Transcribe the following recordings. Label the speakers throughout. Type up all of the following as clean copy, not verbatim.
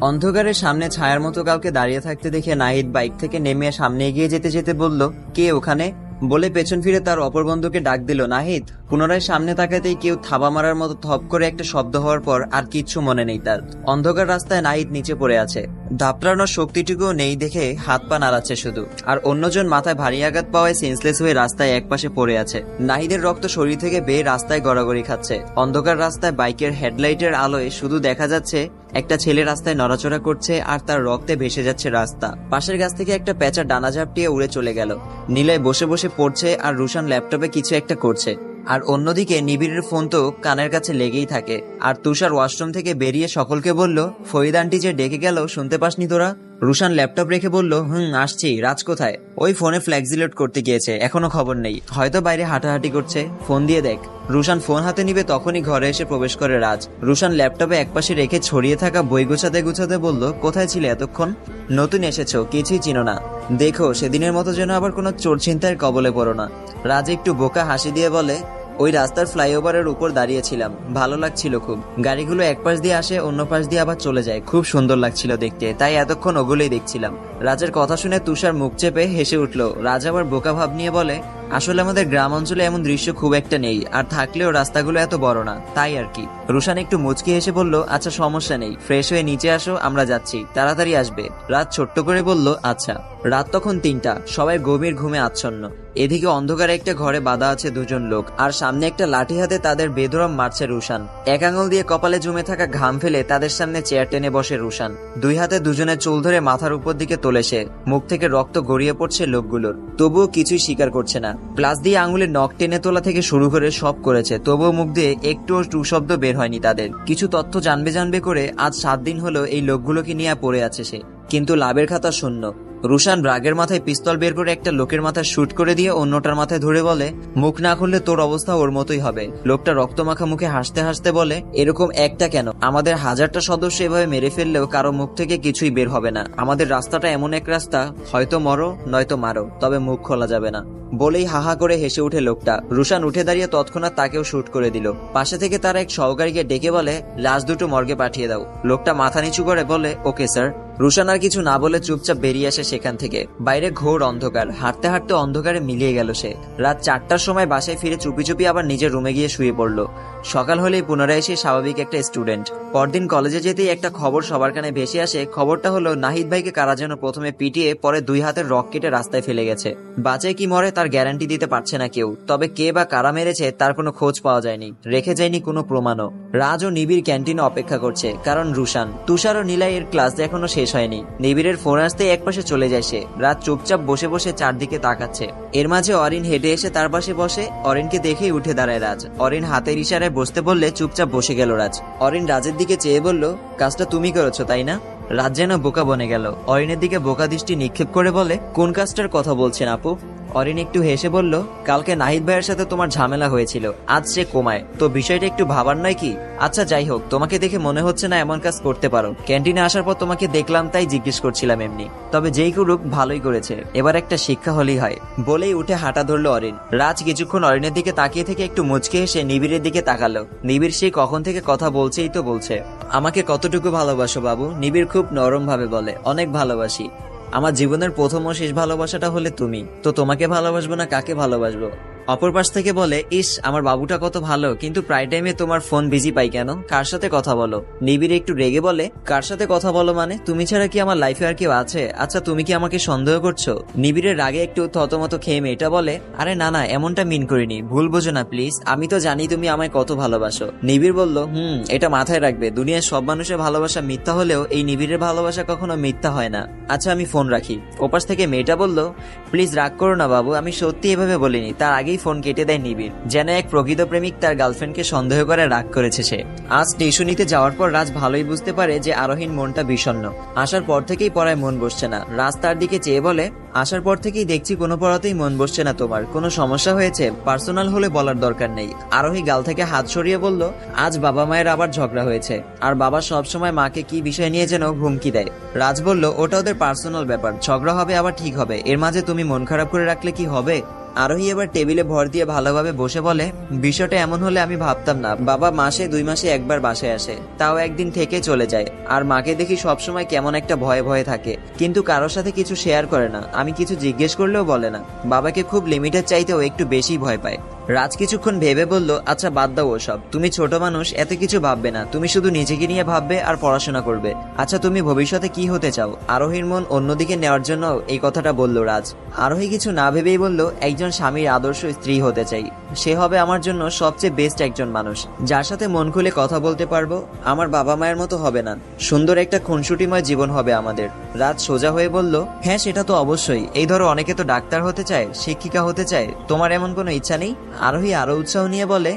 Speaker 1: অন্ধকারের সামনে ছায়ার মতো কাউকে দাঁড়িয়ে থাকতে দেখে নাহিদ বাইক থেকে নেমে সামনে এগিয়ে যেতে যেতে বলল, কে ওখানে? বলে পেছন ফিরে তার অপর বন্ধুকে ডাক দিল, নাহিদ। পুনরায় সামনে তাকাতেই কেউ থাবা মারার মতো থপ করে একটা শব্দ হওয়ার পর আর কিচ্ছু মনে নেই তার। অন্ধকার রাস্তায় নাহিদ নিচে পড়ে আছে, দাপড়ানোর শক্তিটুকুও নেই দেখে হাত পা নাড়াচ্ছে শুধু। আর অন্যজন মাথায় ভারী আঘাত পাওয়ায় সেন্সলেস হয়ে রাস্তায় একপাশে পড়ে আছে। নাহিদের রক্ত শরীর থেকে বেয়ে রাস্তায় গড়াগড়ি খাচ্ছে। অন্ধকার রাস্তায় বাইকের হেডলাইটের আলোয় শুধু দেখা যাচ্ছে একটা ছেলে রাস্তায় নড়াচড়া করছে আর তার রক্তে ভেসে যাচ্ছে রাস্তা। পাশের গাছ থেকে একটা প্যাঁচা ডানা ঝাপটিয়ে উড়ে চলে গেল। নীলয় বসে বসে পড়ছে আর রুশান ল্যাপটপে কিছু একটা করছে। আর অন্যদিকে নিবিড়ের ফোন তো কানের কাছে লেগেই থাকে। আর তুষার ওয়াশরুম থেকে বেরিয়ে সকলকে বলল, ফরিদ আন্টি যে ডেকে গেল শুনতে পাসনি তোরা? রুশান ল্যাপটপ রেখে বলল, আসছি। রাজ কোথায়? ওই ফোনে ফ্ল্যাক্সিলোড করতে গিয়েছে, এখনো খবর নেই, হয়তো বাইরে হাঁটাহাঁটি করছে। ফোন দিয়ে দেখ। রুশান ফোন হাতে নিবে তখনই ঘরে এসে প্রবেশ করে রাজ। রুশান ল্যাপটপে একপাশে রেখে ছড়িয়ে থাকা বই গোছাতে গুছাতে বলল, কোথায় ছিলে এতক্ষণ? নতুন এসেছো, কিছুই চিনো না। দেখো সেদিনের মতো যেন আবার কোনো চোর ছিনতাইয়ের কবলে পড়ো না। রাজ একটু বোকা হাসি দিয়ে বলে, ওই রাস্তার ফ্লাইওভারের উপর দাঁড়িয়েছিলাম, ভালো লাগছিল খুব। গাড়িগুলো এক পাশ দিয়ে আসে, অন্য পাশ দিয়ে আবার চলে যায়, খুব সুন্দর লাগছিল দেখতে, তাই এতক্ষণ ওগুলোই দেখছিলাম। রাজের কথা শুনে তুষার মুখ চেপে হেসে উঠল। রাজ আবার বোকা ভাব নিয়ে বলে, আসলে আমাদের গ্রাম অঞ্চলে এমন দৃশ্য খুব একটা নেই, আর থাকলেও রাস্তাগুলো এত বড় না, তাই আর কি। রুশান একটু মুচকি হেসে বলল, আচ্ছা সমস্যা নেই, ফ্রেশ হয়ে নিচে আসো, আমরা যাচ্ছি, তাড়াতাড়ি আসবে। রাজ ছোট্ট করে বলল, আচ্ছা। রাত তখন 3টা, সবাই গভীর ঘুমে আচ্ছন্ন। এদিকে অন্ধকারে একটা ঘরে বাঁধা আছে দুজন লোক, আর সামনে একটা লাঠি হাতে তাদের বেধরম মারছে রুশান। এক আঙুল দিয়ে কপালে জমে থাকা ঘাম ফেলে তাদের সামনে চেয়ার টেনে বসে রুশান। দুই হাতে দুজনের চুল ধরে মাথার উপর দিকে তোলে সে। মুখ থেকে রক্ত গড়িয়ে পড়ছে লোকগুলোর, তবুও কিছুই স্বীকার করছে না। প্লাস দিয়ে আঙুলের নখ টেনে তোলা থেকে শুরু করে সব করেছে, তবুও মুখ দিয়ে একটুও টু শব্দ বের হয়নি তাদের। কিছু তথ্য জানবে করে আজ 7 দিন হলো এই লোকগুলোকে নিয়ে পড়ে আছে সে, কিন্তু লাভের খাতা শূন্য। রুশান রাগের মাথায় পিস্তল বের করে একটা লোকের মাথায় শুট করে দিয়ে অন্যটার মাথায় ধরে বলে, মুখ না খুললে তোর অবস্থা ওর মতোই হবে। লোকটা রক্তমাখা মুখে হাসতে হাসতে বলে, এরকম একটা কেন, আমাদের 1000টা সদস্য এভাবে মেরে ফেললেও কারো মুখ থেকে কিছুই বের হবে না। আমাদের রাস্তাটা এমন এক রাস্তা, হয়তো মরো নয়তো মারো, তবে মুখ খোলা যাবে না। বলেই হাহা করে হেসে উঠে লোকটা। রুশান উঠে দাঁড়িয়ে তৎক্ষণাৎ তাকেও শুট করে দিল। পাশে থেকে তার এক সহকারীকে ডেকে বলে, লাশ দুটো মর্গে পাঠিয়ে দাও। লোকটা মাথা নিচু করে বলে, ওকে স্যার। রুশান আর কিছু না বলে চুপচাপ বেরিয়ে আসে সেখান থেকে। বাইরে ঘোর অন্ধকার, হাঁটতে হাঁটতে অন্ধকারে মিলিয়ে গেল সে। রাত 4টার সময় বাসায় ফিরে চুপি চুপি আবার নিজের রুমে গিয়ে শুয়ে পড়ল। সকাল হলেই পুনরায় সে স্বাভাবিক একটা স্টুডেন্ট। পরদিন কলেজে যেতেই একটা খবর সবার কানে ভেসে আসে। খবরটা হলো নাহিদ ভাইকে কারা যেন প্রথমে পিটিয়ে পরে 2 হাতের রক কেটে রাস্তায় ফেলে গেছে। বাঁচে কি মরে তার গ্যারান্টি দিতে পারছে না কেউ, তবে কে বা কারা মেরেছে তার কোনো খোঁজ পাওয়া যায়নি, রেখে যায়নি কোনো প্রমাণও। রাজ ও নিবিড় ক্যান্টিনে অপেক্ষা করছে, কারণ রুশান, তুষার ও নীলাই এর ক্লাস এখনো শেষ হয়নি। নিবিড়ের ফোন আসতে একপাশে চলে যায় সে। রাজ চুপচাপ বসে বসে চারদিকে তাকাচ্ছে। এর মাঝে অরিন হেঁটে এসে তার পাশে বসে। অরিনকে দেখেই উঠে দাঁড়ায় রাজ। অরিন হাতের ইশারায় বসতে বললে চুপচাপ বসে গেল রাজ। অরিন রাজের দিকে চেয়ে বলল, কাজটা তুমি করেছো তাই না? রাজ যেন বোকা বনে গেল। অরিনের দিকে বোকা দৃষ্টি নিক্ষেপ করে বলে, কোন কাজটার কথা বলছেন আপু? অরিন একটু হেসে বলল, কালকে নাহিদ ভাইয়ের সাথে তোমার ঝামেলা হয়েছিল, আজ সে কোমায়, তো বিষয়টা একটু ভাবার নয় কি? আচ্ছা যাই হোক, তোমাকে দেখে মনে হচ্ছে না এমন কাজ করতে পারো। ক্যান্টিনে আসার পর তোমাকে দেখলাম তাই জিজ্ঞেস করছিলাম এমনি। তবে যেই করুক ভালোই করেছে, এবার একটা শিক্ষা হলেই হয়। বলেই উঠে হাঁটা ধরলো অরিন। রাজ কিছুক্ষণ অরিনের দিকে তাকিয়ে থেকে একটু মুচকে এসে নিবিড়ের দিকে তাকালো। নিবিড় সেই কখন থেকে কথা বলছেই তো বলছে, আমাকে কতটুকু ভালোবাসো বাবু? নিবিড় খুব নরম ভাবে বলে, অনেক ভালোবাসি। আমার জীবনের প্রথম ও শেষ ভালোবাসাটা হলে তুমি, তো তোমাকে ভালোবাসবো না কাকে ভালোবাসবো? অপর পাশ থেকে বলে, ইস আমার বাবুটা কত ভালো, কিন্তু প্রায় টাইমে তোমার ফোন বিজি পাই কেন? কার সাথে কথা বলো? নিবিড় একটু রেগে বলে, কার সাথে কথা বলো মানে? তুমি ছাড়া কি আমার লাইফে আর কেউ আছে? আচ্ছা তুমি কি আমাকে সন্দেহ করছো? নিবিড়ের রাগে একটু থতমত খেয়ে মেয়েটা বলে, আরে না না, এমনটা মিন করিনি, ভুল বোঝো না প্লিজ, আমি তো জানি তুমি আমায় কত ভালোবাসো। নিবিড় বলল, এটা মাথায় রাখবে, দুনিয়ার সব মানুষের ভালোবাসা মিথ্যা হলেও এই নিবিড়ের ভালোবাসা কখনো মিথ্যা হয় না। আচ্ছা আমি ফোন রাখি। ওপাশ থেকে মেয়েটা বলল, প্লিজ রাগ করো না বাবু, আমি সত্যি এভাবে বলিনি। তার আগেই ফোন কেটে দেয় নিবিড়, যেন এক প্রকৃত প্রেমিক তার গার্লফ্রেন্ডকে সন্দেহ করে রাগ করেছে সে। আজ টিউশনিতে যাওয়ার পর রাজ ভালোই বুঝতে পারে যে আরোহীর মনটা বিষণ্ণ। আসার পর থেকেই পড়ায় মন বসছে না। রাজ তার দিকে চেয়ে বলে, আসার পর থেকেই দেখছি কোনো পড়াতেই মন বসছে না তোমার, কোনো সমস্যা হয়েছে? পার্সোনাল হলে বলার দরকার নেই। আরোহী গাল থেকে হাত সরিয়ে বলল, আজ বাবা মায়ের আবার ঝগড়া হয়েছে, আর বাবা সবসময় মাকে কি বিষয় নিয়ে যেন হুমকি দেয়। রাজ বলল, ওটা ওদের পার্সোনাল ব্যাপার, ঝগড়া হবে আবার ঠিক হবে, এর মাঝে তুমি মন খারাপ করে রাখলে কি হবে? আরোহী এবার টেবিলে ভর দিয়ে ভালোভাবে বসে বলে, বিষয়টা এমন হলে আমি ভাবতাম না। বাবা মাসে 2 মাসে একবার বাসায় আসে, তাও একদিন থেকে চলে যায়। আর মাকে দেখি সবসময় কেমন একটা ভয়ে ভয়ে থাকে, কিন্তু কারোর সাথে কিছু শেয়ার করে না। আমি কিছু জিজ্ঞেস করলেও বলে না। বাবাকে খুব লিমিটেড চাইতেও একটু বেশি ভয় পায়। রাজ কিছুক্ষণ ভেবে বলল, আচ্ছা বাদ দাও ওসব, তুমি ছোট মানুষ, এত কিছু ভাববে না। তুমি শুধু নিজেকে নিয়ে ভাববে আর পড়াশোনা করবে। আচ্ছা তুমি ভবিষ্যতে কি হতে চাও? আরোহীর মন অন্যদিকে নেওয়ার জন্য এই কথাটা বলল রাজ। আরোহী কিছু না ভেবেই বলল, একজন স্বামীর আদর্শ স্ত্রী হতে চাই। সে হবে আমার জন্য সবচেয়ে বেস্ট একজন মানুষ, যার সাথে মন খুলে কথা বলতে পারবো। আমার বাবা মায়ের মতো হবে না, সুন্দর একটা খুনসুটিময় জীবন হবে আমাদের। রাজ সোজা হয়ে বলল, হ্যাঁ সেটা তো অবশ্যই। এই ধরো অনেকে তো ডাক্তার হতে চায়, শিক্ষিকা হতে চায়, তোমার এমন কোনো ইচ্ছা নেই? আরোহী আরো উৎসাহ নিয়ে বলে,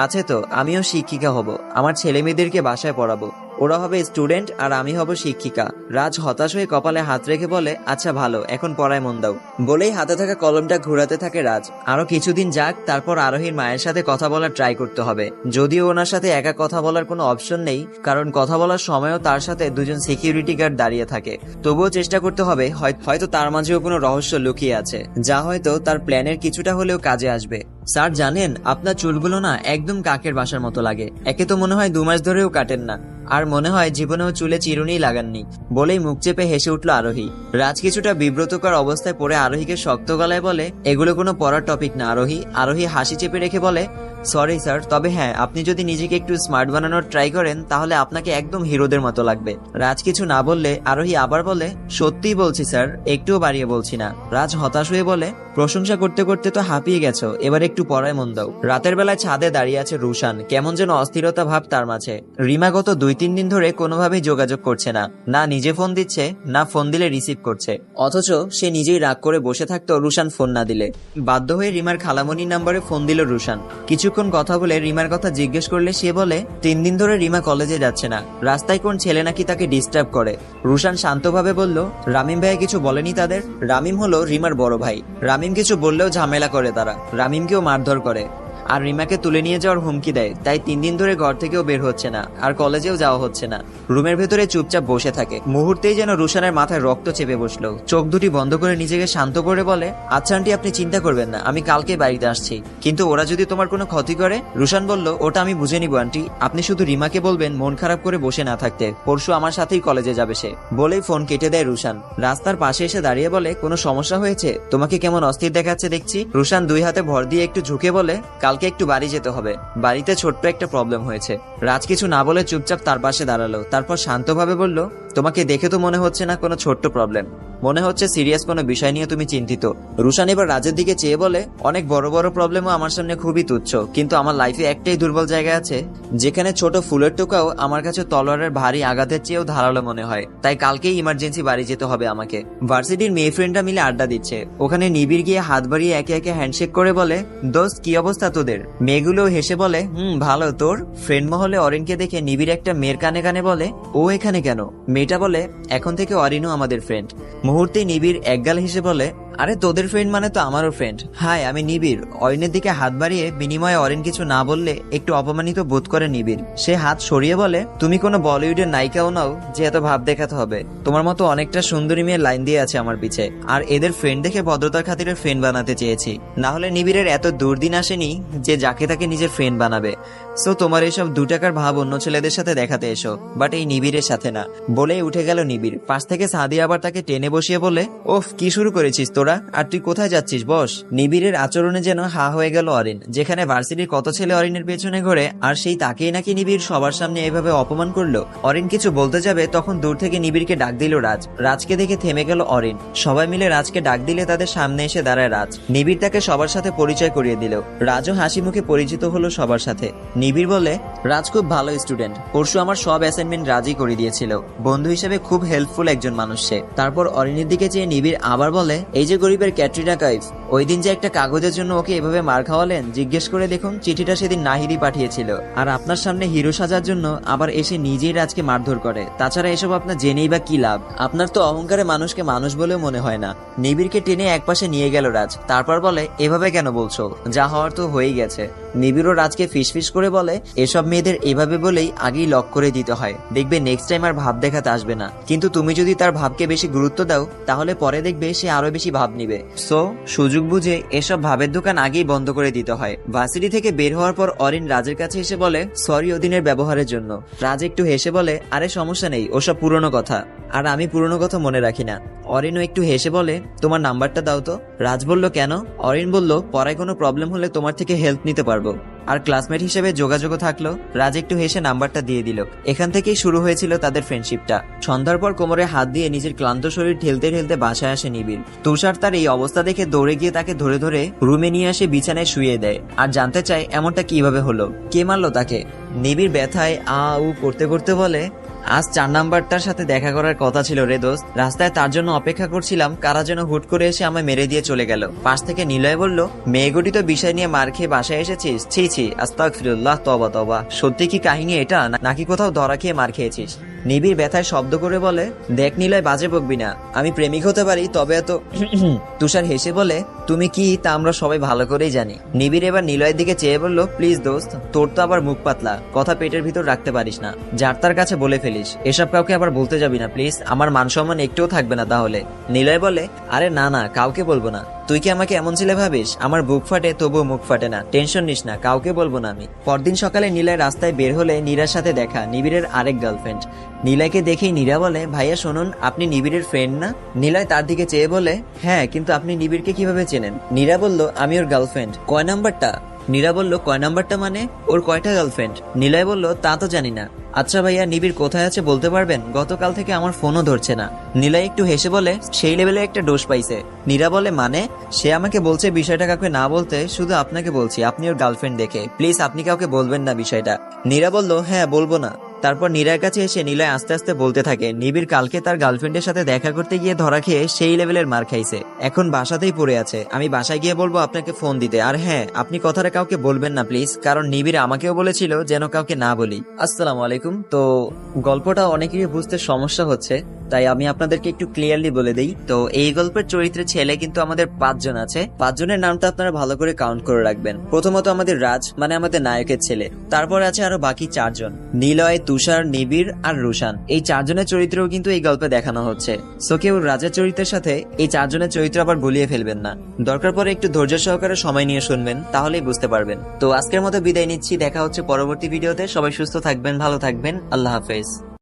Speaker 1: আছে তো। আমিও শিক্ষিকা হব, আমার ছেলে মেয়েদেরকে বাসায় পড়াবো। ওরা হবে স্টুডেন্ট আর আমি হব শিক্ষিকা। রাজ হতাশ হয়ে কপালে হাত রেখে বলে, আচ্ছা ভালো, এখন পড়ায় মন দাও। বলেই হাতে থাকা কলমটা ঘুরাতে থাকে রাজ। আরো কিছুদিন যাক, তারপর আরোহীর মায়ের সাথে কথা বলার ট্রাই করতে হবে। যদিও ওনার সাথে একা কথা বলার কোনো অপশন নেই, কারণ কথা বলার সময়ও তার সাথে 2জন সিকিউরিটি গার্ড দাঁড়িয়ে থাকে। তবুও চেষ্টা করতে হবে, হয়তো তার মাঝেও কোনো রহস্য লুকিয়ে আছে, যা হয়তো তার প্ল্যানের কিছুটা হলেও কাজে আসবে। স্যার জানেন, আপনার চুলগুলো না একদম কাকের বাসার মতো লাগে। একে তো মনে হয় 2 মাস ধরেও কাটেন না, আর মনে হয় জীবনেও চুলে চিরুনি লাগাননি। বলেই মুখ চেপে হেসে উঠল আরোহী। রাজ কিছুটা বিব্রতকর অবস্থায় পড়ে আরোহীকে শক্ত গলায় বলে, এগুলো কোনো পড়ার টপিক না আরোহী। আরোহী হাসি চেপে রেখে বলে, সরি স্যার, তবে হ্যাঁ, আপনি যদি নিজেকে একটু স্মার্ট বানানোর ট্রাই করেন তাহলে আপনাকে একদম হিরোদের মতো লাগবে। রাজ কিছু না বললে আরোহী আবার বলে, সত্যিই বলছি স্যার, একটুও বাড়িয়ে বলছি না। রাজ হতাশ হয়ে বলে, প্রশংসা করতে করতে তো হাঁপিয়ে গেছো, এবার একটু পড়ায় মন দাও। রাতের বেলায় ছাদে দাঁড়িয়ে আছে রুশান, কেমন যেন অস্থিরতা ভাব তার মাঝে। রিমা গত 2-3 দিন ধরে কোনোভাবেই যোগাযোগ করছে না, না নিজে ফোন দিচ্ছে, না ফোন দিলে রিসিভ করছে। অথচ সে নিজেই রাগ করে বসে থাকতো রুশান ফোন না দিলে। বাধ্য হয়ে রিমার খালামণির নাম্বারে ফোন দিল রুশান। কিছুক্ষণ কথা বলে রিমার কথা জিজ্ঞেস করলে সে বলে, 3 দিন ধরে রিমা কলেজে যাচ্ছে না, রাস্তায় কোন ছেলে নাকি তাকে ডিস্টার্ব করে। রুশান শান্তভাবে বলল, রামিম ভাইয়া কিছু বলেনি তাদের? রামিম হলো রিমার বড় ভাই। রামিম কিছু বললেও ঝামেলা করে তারা, রামিমকেও মারধর করে আর রিমাকে তুলে নিয়ে যাওয়ার হুমকি দেয়। তাই 3 দিন ধরে ঘর থেকেও বের হচ্ছে না, আর কলেজেও যাওয়া হচ্ছে না। রুমের ভেতরে চুপচাপ বসে থাকে। মুহূর্তেই যেন রুশানের মাথায় রক্ত চেপে বসলো। চোখ দুটি বন্ধ করে নিজেকে শান্ত করে বলে, আচ্ছা আন্টি, আপনি চিন্তা করবেন না, আমি কালকে বাড়িতে আসছি। কিন্তু ওরা যদি তোমার কোনো ক্ষতি করে? রুশান বলল, ওটা আমি বুঝে নিব আন্টি, আপনি শুধু রিমাকে বলবেন মন খারাপ করে বসে না থাকতে, পরশু আমার সাথেই কলেজে যাবে সে। বলেই ফোন কেটে দেয় রুশান। রাস্তার পাশে এসে দাঁড়িয়ে বলে, কোনো সমস্যা হয়েছে? তোমাকে কেমন অস্থির দেখাচ্ছে দেখছি। রুশান 2 হাতে ভর দিয়ে একটু ঝুঁকে বলে, কালকে একটু বাড়ি যেতে হবে, বাড়িতে ছোট্ট একটা প্রবলেম হয়েছে। রাজ কিছু না বলে চুপচাপ তার পাশে দাঁড়ালো, তারপর শান্তভাবে বলল, তোমাকে দেখে তো মনে হচ্ছে না কোনো ছোট্ট প্রবলেম, মনে হচ্ছে সিরিয়াস কোনো বিষয় নিয়ে তুমি চিন্তিত। রুশান এবার রাজের দিকে চেয়ে বলে, অনেক বড় বড় প্রবলেমও আমার সামনে খুবই তুচ্ছ, কিন্তু আমার লাইফে একটাই দুর্বল জায়গা আছে, যেখানে ছোট ফুলের টোকাও আমার কাছে তলোয়ারের ভারী আঘাতের চেয়েও ধারালো মনে হয়। তাই কালকেই ইমার্জেন্সি বাড়ি যেতে হবে আমাকে। ভার্সিটির মেয়ে ফ্রেন্ডরা মিলে আড্ডা দিচ্ছে, ওখানে নিবিড় গিয়ে হাত বাড়িয়ে একে একে হ্যান্ডশেক করে বলে, দোস্ত কি অবস্থা তোদের? মেয়েগুলো হেসে বলে, ভালো। তোর? ফ্রেন্ড মহলে অরিনকে দেখে নিবিড় একটা মেয়ের কানে কানে বলে, ও এখানে কেন? মেয়েটা বলে, এখন থেকে অরিনও আমাদের ফ্রেন্ড। মুহূর্তে নিবিড় একগাল হেসে বলে, আরে তোদের ফ্রেন্ড মানে তো আমারও ফ্রেন্ড। হাই, আমি নিবিড়। অরিনের দিকে হাত বাড়িয়ে বিনিময়ে অরিন কিছু না বললে একটু অপমানিত বোধ করে নিবিড়। সে হাত সরিয়ে বলে, তুমি কোনো বলিউডের নায়িকাও নাও যে এত ভাব দেখাতে হবে। তোমার মতো অনেকটা সুন্দরী মেয়ের লাইন দিয়ে আছে আমার পিছে, আর এদের ফ্রেন্ড দেখে ভদ্রতার খাতিরে ফ্রেন্ড বানাতে চেয়েছি। না হলে নিবিড়ের এত দুর্দিন আসেনি যে যাকে তাকে নিজের ফ্রেন্ড বানাবে। সো তোমার এইসব 2 টাকার ভাব অন্য ছেলেদের সাথে দেখাতে এসো, বাট এই নিবিড়ের সাথে না। বলেই উঠে গেল নিবিড়। পাশ থেকে সাদিয়া আবার তাকে টেনে বসিয়ে বলে, ওফ, কি শুরু করেছিস তোরা? আর তুই কোথায় যাচ্ছিস? বস। নিবিড়ের আচরণে যেন হা হয়ে গেল অরিন, যেখানে ভার্সিটির কত ছেলে অরিনের পেছনে ঘোরে, আর সেই তাকেই নাকি নিবিড় সবার সামনে এভাবে অপমান করলো। অরিন কিছু বলতে যাবে, তখন দূর থেকে নিবিড়কে ডাক দিল রাজ। রাজকে দেখে থেমে গেল অরিন। সবাই মিলে রাজকে ডাক দিলে তাদের সামনে এসে দাঁড়ায় রাজ। নিবিড় তাকে সবার সাথে পরিচয় করিয়ে দিল। রাজও হাসি মুখে পরিচিত হলো সবার সাথে। নিবিড় বলে, রাজ খুব ভালো স্টুডেন্ট, পরশু আমার সব অ্যাসাইনমেন্ট রাজই করে দিয়েছিল। বন্ধু হিসেবে খুব হেল্পফুল একজন মানুষ সে। তারপর অরিনের দিকে চেয়ে নিবিড় আবার বলে, এই যে গরিবের ক্যাটরিনা কাইফ, ওই দিন যে একটা কাগজের জন্য ওকে এভাবে মার খাওয়ালেন, জিজ্ঞেস করে দেখুন, চিঠিটা সেদিন নাহিদই পাঠিয়েছিল। আর আপনার সামনে হিরো সাজার জন্য আবার এসে নিজেই রাজকে মারধর করে। তাছাড়া এসব আপনার জেনেই বা কি লাভ? আপনার তো অহংকারে মানুষকে মানুষ বলেও মনে হয় না। নিবিড়কে টেনে একপাশে নিয়ে গেল রাজ। তারপর বলে, এভাবে কেন বলছো? যা হওয়ার তো হয়েই গেছে। নিবিড়ও রাজকে ফিসফিস করে বলে, এসব মেয়েদের এভাবে বলেই আগেই লক করে দিতে হয়, দেখবে নেক্সট টাইম আর ভাব দেখাতে আসবে না। কিন্তু তুমি যদি তার ভাবকে বেশি গুরুত্ব দাও তাহলে পরে দেখবে সে আরো বেশি ভাব নিবে। সো সুযোগ বুঝে এসব ভাবের দোকান আগেই বন্ধ করে দিতে হয়। ভার্সিটি থেকে বের হওয়ার পর অরিন রাজের কাছে এসে বলে, সরি ওদিনের ব্যবহারের জন্য। রাজ একটু হেসে বলে, আরে সমস্যা নেই, ওসব পুরনো কথা, আর আমি পুরনো কথা মনে রাখি না। অরিনও একটু হেসে বলে, তোমার নাম্বারটা দাও তো। রাজ বলল, কেন? অরিন বলল, পড়ায় কোনো প্রবলেম হলে তোমার থেকে হেল্প নিতে পারবো, আর ক্লাসমেট হিসেবে যোগাযোগও থাকলো। রাজ একটু হেসে নাম্বারটা দিয়ে দিল। এখান থেকেই শুরু হয়েছিল তাদের ফ্রেন্ডশিপটা। সন্ধ্যার পর কোমরে হাত দিয়ে নিজের ক্লান্ত শরীর ঠেলতে ঠেলতে বাসায় আসে নিবিড়। তুষার তার এই অবস্থা দেখে দৌড়ে গিয়ে তাকে ধরে ধরে রুমে নিয়ে আসে, বিছানায় শুয়ে দেয়, আর জানতে চায় এমনটা কিভাবে হলো, কে মারলো তাকে। নিবিড় ব্যথায় আ উ করতে করতে বলে, আজ 4 নাম্বারটার সাথে দেখা করার কথা ছিল রে দোস্ত। রাস্তায় তার জন্য অপেক্ষা করছিলাম, কারা যেন হুট করে এসে আমায় মেরে দিয়ে চলে গেল। পাশ থেকে নিলয় বলল, মেয়েগুটি তো বিষয় নিয়ে মার খেয়ে বাসায় এসেছিস? ছি ছি, আস্তাগফিরুল্লাহ, তওবা তওবা। সত্যি কি কাহিনী এটা, নাকি কোথাও ধরা খেয়ে মার খেয়েছিস? নিবিড় ব্যথায় শব্দ করে বলে, দেখ নিলয়, বাজে বকবি না, আমি প্রেমিক হতে পারি, তবে এত। তুষার হেসে বলে, তুমি কি তা আমরা সবাই ভালো করেই জানি। নিবিড় এবার নিলয়ের দিকে চেয়ে বলল, প্লিজ দোস্ত, তোর তো আবার মুখ পাতলা, কথা পেটের ভিতর রাখতে পারিস না, যার তার কাছে বলে ফেলিস। এসব কাউকে আবার বলতে যাবি না প্লিজ, আমার মান সম্মান একটুও থাকবে না তাহলে। নিলয় বলে, আরে না না, কাউকে বলবো না। তুই কি আমাকে এমন ছেলে ভাবিস? আমার বুক ফাটে তবুও মুখ ফাটে না, টেনশন নিস না, কাউকে বলবো না আমি। পরদিন সকালে নিলয় রাস্তায় বের হলে নীরার সাথে দেখা, নিবিড়ের আরেক গার্লফ্রেন্ড। নিলয়কে দেখেই নীরা বলে, ভাইয়া শুনুন, আপনি নিবিড়ের ফ্রেন্ড না? নিলয় তার দিকে চেয়ে বলে, হ্যাঁ, কিন্তু আপনি নিবিড়কে কিভাবে চেনেন? নীরা বলল, আমি ওর গার্লফ্রেন্ড। কয় নাম্বারটা? নীরা বলল, কয় নাম্বারটা মানে? ওর কয়টা গার্লফ্রেন্ড? নিলয় বলল, তা তো জানি না। আচ্ছা ভাইয়া, নিবিড় কোথায় আছে বলতে পারবেন? গতকাল থেকে আমার ফোনও ধরছে না। নিলয় একটু হেসে বলে, সেই লেভেলে একটা ডোজ পাইছে। নীরা বলে, মানে? সে আমাকে বলছে বিষয়টা কাউকে না বলতে, শুধু আপনাকে বলছি, আপনি ওর গার্লফ্রেন্ড দেখে, প্লিজ আপনি কাউকে বলবেন না বিষয়টা। নীরা বলল, হ্যাঁ বলবো না। তারপর নীরার কাছে এসে নিলয় আস্তে আস্তে বলতে থাকে, নিবিড় কালকে তার গার্লফ্রেন্ডের সাথে দেখা করতে গিয়ে ধরা খেয়ে সেই লেভেলের মার খাইছে, এখন বাসাতেই পড়ে আছে। আমি বাসায় গিয়ে বলবো আপনাকে ফোন দিতে। আর হ্যাঁ, আপনি কথাটা কাউকে বলবেন না প্লিজ, কারণ নিবিড় আমাকেও বলেছিল যেন কাউকে না বলি। আসসালামু আলাইকুম। তো গল্পটা অনেকেরই বুঝতে সমস্যা হচ্ছে, তাই আমি আপনাদেরকে একটু ক্লিয়ারলি বলে দিই। তো এই গল্পের চরিত্রে ছেলে কিন্তু আমাদের 5 জন আছে। 5 জনের নামটা আপনারা ভালো করে কাউন্ট করে রাখবেন। প্রথমত আমাদের রাজ, মানে আমাদের নায়কের ছেলে। তারপর আছে আরো বাকি 4 জন, নিলয়, তুষার, নিবিড় আর রুশান। এই 4 জনের চরিত্রও কিন্তু এই গল্পে দেখানো হচ্ছে। সো কেউ রাজের চরিত্রের সাথে এই 4 জনের চরিত্র আবার গুলিয়ে ফেলবেন না। দরকার পরে একটু ধৈর্য সহকারে সময় নিয়ে শুনবেন, তাহলেই বুঝতে পারবেন। তো আজকের মতো বিদায় নিচ্ছি, দেখা হচ্ছে পরবর্তী ভিডিওতে। সবাই সুস্থ থাকবেন, ভালো থাকবেন, আল্লাহ হাফেজ।